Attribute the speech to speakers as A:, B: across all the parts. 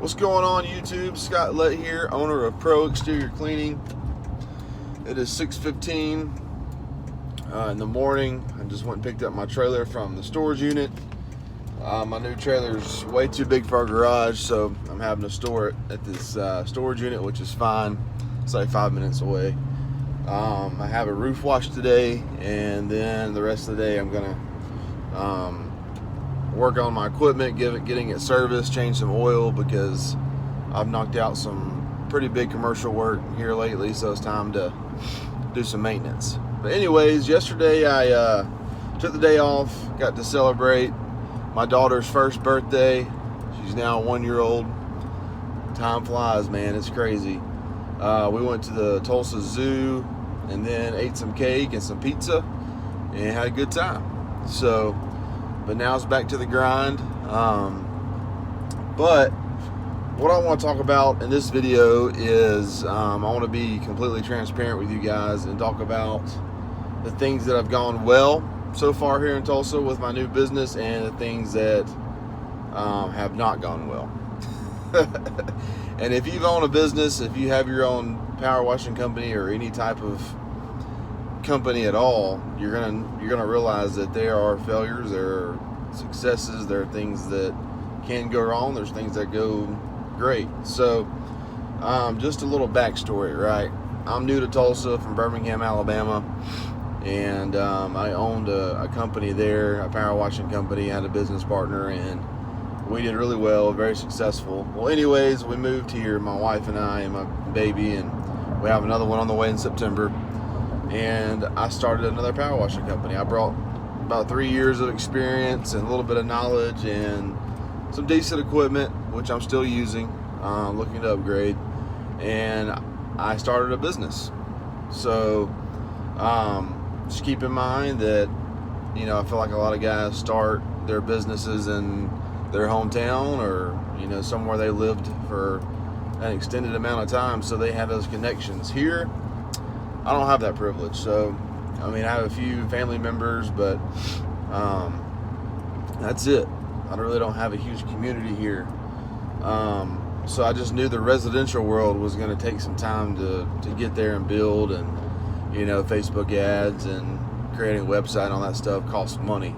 A: What's going on, YouTube? Scott Lett here, owner of Pro Exterior Cleaning. It is 6:15 in the morning. I just went and picked up my trailer from the storage unit. My new trailer is way too big for our garage, so I'm having to store it at this storage unit, which is fine. It's like 5 minutes away. I have a roof wash today, and then the rest of the day I'm gonna work on my equipment, getting it serviced, change some oil, because I've knocked out some pretty big commercial work here lately, so it's time to do some maintenance. But anyways, yesterday I took the day off, got to celebrate my daughter's first birthday. She's now 1 year old. Time flies, man, it's crazy. We went to the Tulsa Zoo and then ate some cake and some pizza and had a good time. But now it's back to the grind. But what I want to talk about in this video is I want to be completely transparent with you guys and talk about the things that have gone well so far here in Tulsa with my new business and the things that have not gone well. And if you've owned a business, if you have your own power washing company or any type of company at all, you're gonna realize that there are failures, there are successes, there are things that can go wrong, there's things that go great. So just a little backstory, right? I'm new to Tulsa from Birmingham, Alabama, and I owned a company there, a power washing company. I had a business partner, and we did really well, very successful. Well, anyways, we moved here, my wife and I and my baby, and we have another one on the way in September. And I started another power washing company. I brought about 3 years of experience and a little bit of knowledge and some decent equipment, which I'm still using, looking to upgrade. And I started a business. So just keep in mind that, I feel like a lot of guys start their businesses in their hometown or, somewhere they lived for an extended amount of time, so they have those connections. Here, I don't have that privilege. So, I have a few family members, but that's it. I really don't have a huge community here. So I just knew the residential world was going to take some time to get there and build, and Facebook ads and creating a website and all that stuff costs money,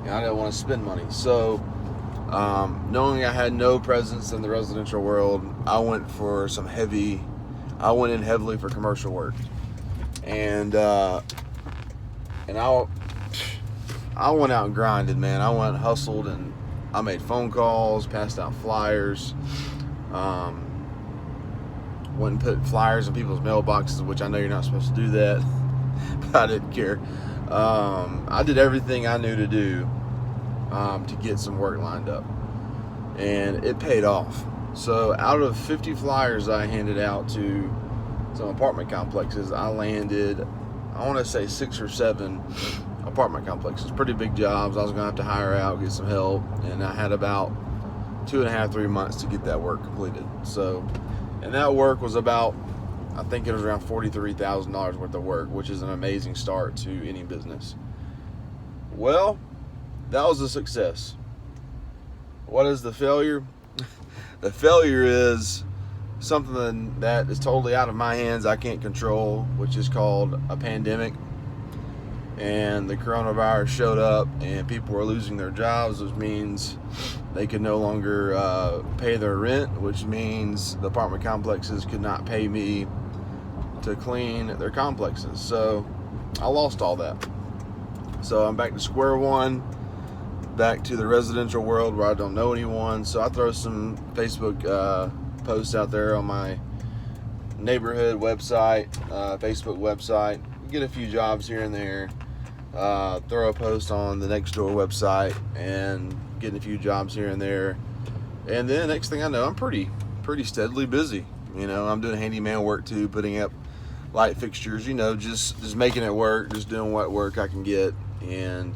A: and I didn't want to spend money. So knowing I had no presence in the residential world, I went in heavily for commercial work, and I went out and grinded, man. I went and hustled, and I made phone calls, passed out flyers, went and put flyers in people's mailboxes, which I know you're not supposed to do that, but I didn't care. I did everything I knew to do to get some work lined up, and it paid off. So out of 50 flyers I handed out to some apartment complexes, I landed, I want to say 6 or 7 apartment complexes, pretty big jobs. I was going to have to hire out, get some help, and I had about 2.5, 3 months to get that work completed. So, and that work was about, I think it was around $43,000 worth of work, which is an amazing start to any business. Well, that was a success. What is the failure? The failure is something that is totally out of my hands, I can't control, which is called a pandemic. And the coronavirus showed up, and people were losing their jobs, which means they could no longer pay their rent, which means the apartment complexes could not pay me to clean their complexes. So I lost all that. So I'm back to square one, back to the residential world where I don't know anyone. So I throw some Facebook posts out there on my neighborhood website, Facebook website, get a few jobs here and there. Throw a post on the Nextdoor website and getting a few jobs here and there, and then next thing I know, I'm pretty steadily busy. I'm doing handyman work too, putting up light fixtures, just making it work, just doing what work I can get, and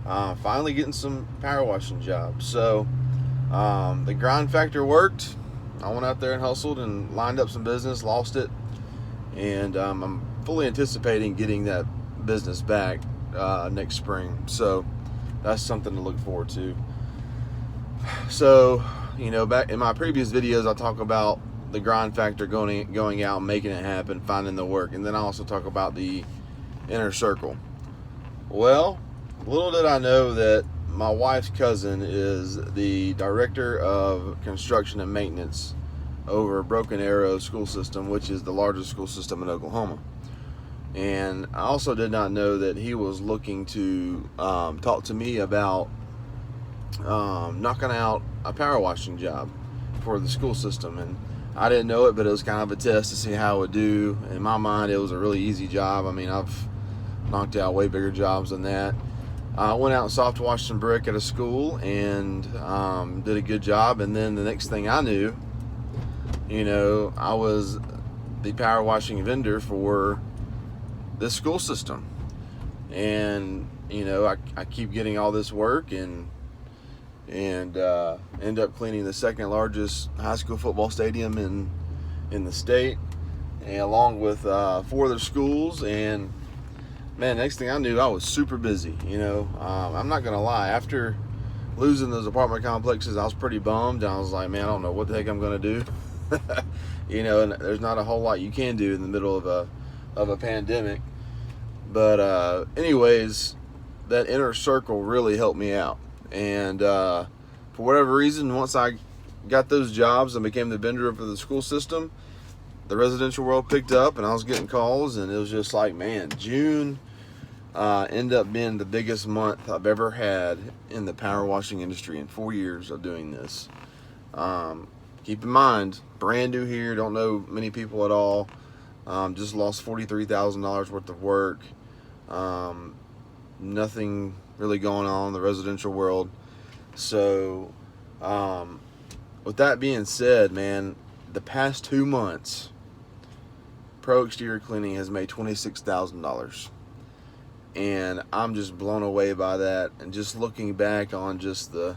A: finally getting some power washing jobs. So the grind factor worked. I went out there and hustled and lined up some business, lost it, and I'm fully anticipating getting that business back next spring. So that's something to look forward to. So you know, back in my previous videos, I talk about the grind factor, going out, making it happen, finding the work, and then I also talk about the inner circle. Well, little did I know that my wife's cousin is the director of construction and maintenance over Broken Arrow School System, which is the largest school system in Oklahoma. And I also did not know that he was looking to talk to me about knocking out a power washing job for the school system. And I didn't know it, but it was kind of a test to see how it would do. In my mind, it was a really easy job. I mean, I've knocked out way bigger jobs than that. I went out and soft washed some brick at a school and did a good job. And then the next thing I knew, you know, I was the power washing vendor for this school system. And, you know, I keep getting all this work and end up cleaning the second largest high school football stadium in the state, and along with 4 other schools. And man, next thing I knew, I was super busy. You know, I'm not gonna lie, after losing those apartment complexes, I was pretty bummed. I was like, man, I don't know what the heck I'm gonna do. You know, and there's not a whole lot you can do in the middle of a pandemic. But anyways, that inner circle really helped me out. And for whatever reason, once I got those jobs and became the vendor for the school system, the residential world picked up, and I was getting calls, and it was just like, man, June ended up being the biggest month I've ever had in the power washing industry in 4 years of doing this. Keep in mind, brand new here, don't know many people at all. Just lost $43,000 worth of work. Nothing really going on in the residential world. So with that being said, man, the past 2 months, Pro Exterior Cleaning has made $26,000, and I'm just blown away by that. And just looking back on just the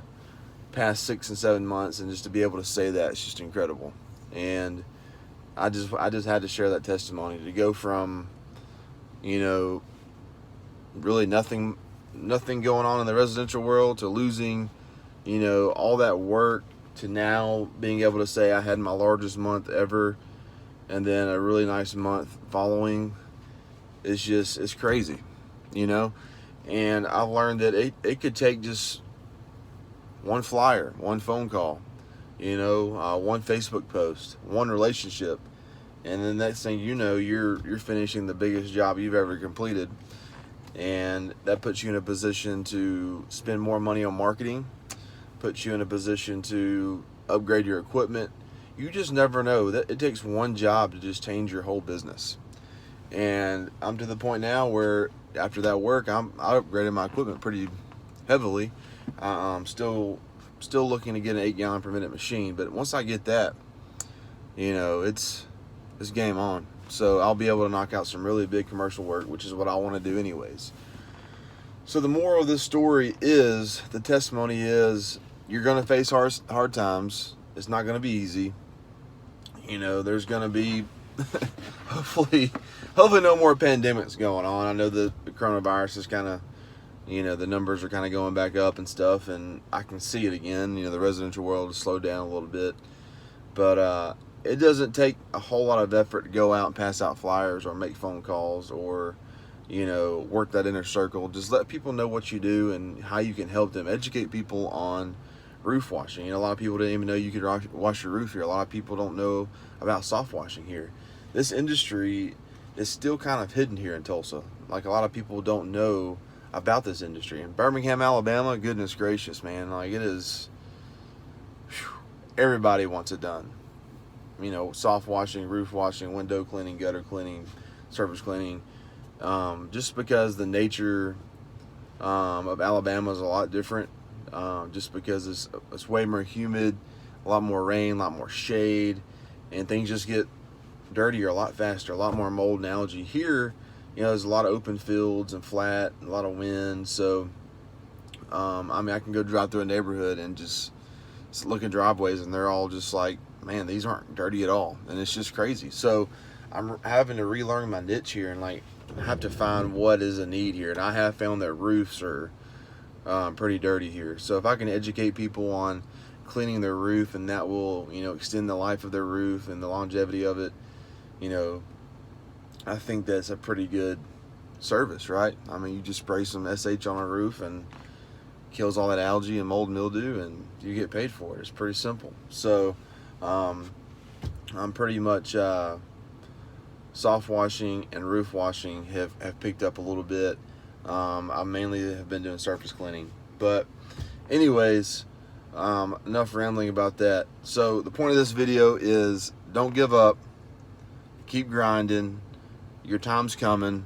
A: past 6 and 7 months, and just to be able to say that, it's just incredible. And I just had to share that testimony, to go from, you know, really nothing going on in the residential world, to losing, you know, all that work, to now being able to say I had my largest month ever, and then a really nice month following. It's crazy, you know. And I've learned that it could take just one flyer, one phone call, you know, one Facebook post, one relationship, and the next thing you know, you're finishing the biggest job you've ever completed. And that puts you in a position to spend more money on marketing, puts you in a position to upgrade your equipment. You just never know. That it takes one job to just change your whole business. And I'm to the point now where after that work, I upgraded my equipment pretty heavily. I'm still looking to get an 8 gallon per minute machine, but once I get that, you know, it's game on. So I'll be able to knock out some really big commercial work, which is what I want to do anyways. So the moral of this story is, the testimony is, you're going to face hard times. It's not going to be easy. You know, there's going to be hopefully no more pandemics going on. I know the coronavirus is kind of, you know, the numbers are kind of going back up and stuff, and I can see it again. You know, the residential world has slowed down a little bit, but it doesn't take a whole lot of effort to go out and pass out flyers or make phone calls or, you know, work that inner circle. Just let people know what you do and how you can help them. Educate people on roof washing. You know, a lot of people didn't even know you could wash your roof here. A lot of people don't know about soft washing here. This industry is still kind of hidden here in Tulsa. Like, a lot of people don't know about this industry. In Birmingham, Alabama, goodness gracious, man, like, it is, everybody wants it done. You know, soft washing, roof washing, window cleaning, gutter cleaning, surface cleaning. Just because the nature of Alabama is a lot different. Just because it's way more humid, a lot more rain, a lot more shade, and things just get dirtier a lot faster, a lot more mold and algae. Here, you know, there's a lot of open fields and flat, a lot of wind. So, I mean, I can go drive through a neighborhood and just look at driveways, and they're all just like, man, these aren't dirty at all. And it's just crazy. So I'm having to relearn my niche here, and like, have to find what is a need here. And I have found that roofs are pretty dirty here. So if I can educate people on cleaning their roof, and that will, you know, extend the life of their roof and the longevity of it, you know, I think that's a pretty good service, right? I mean, you just spray some SH on a roof and kills all that algae and mold mildew, and you get paid for it. It's pretty simple. So I'm pretty much soft washing and roof washing have picked up a little bit. I mainly have been doing surface cleaning, but anyways, enough rambling about that. So the point of this video is, don't give up, keep grinding. Your time's coming.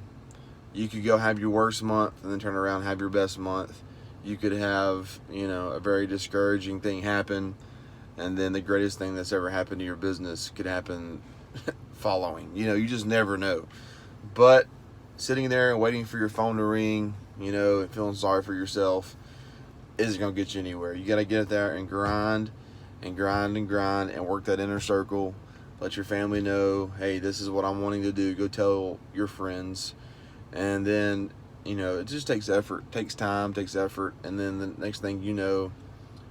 A: You could go have your worst month and then turn around and have your best month. You could have, you know, a very discouraging thing happen, and then the greatest thing that's ever happened to your business could happen following. You know, you just never know. But sitting there and waiting for your phone to ring, you know, and feeling sorry for yourself isn't going to get you anywhere. You got to get there and grind and grind and grind and work that inner circle. Let your family know, hey, this is what I'm wanting to do. Go tell your friends. And then, you know, it just takes effort, takes time, takes effort. And then the next thing you know,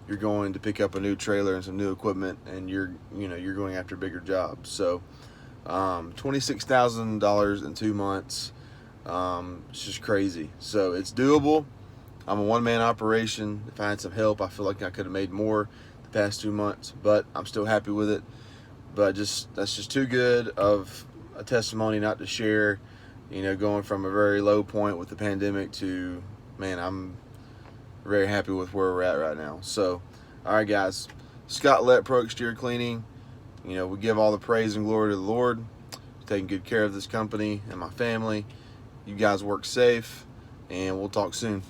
A: you're going to pick up a new trailer and some new equipment, and you're going after bigger jobs. So $26,000 in 2 months, it's just crazy. So it's doable. I'm a one-man operation. If I had some help, I feel like I could have made more the past 2 months, but I'm still happy with it. But that's just too good of a testimony not to share. You know, going from a very low point with the pandemic to, man, I'm very happy with where we're at right now. So, all right, guys, Scott Lett Pro Exterior Cleaning. You know, we give all the praise and glory to the Lord, taking good care of this company and my family. You guys work safe, and we'll talk soon.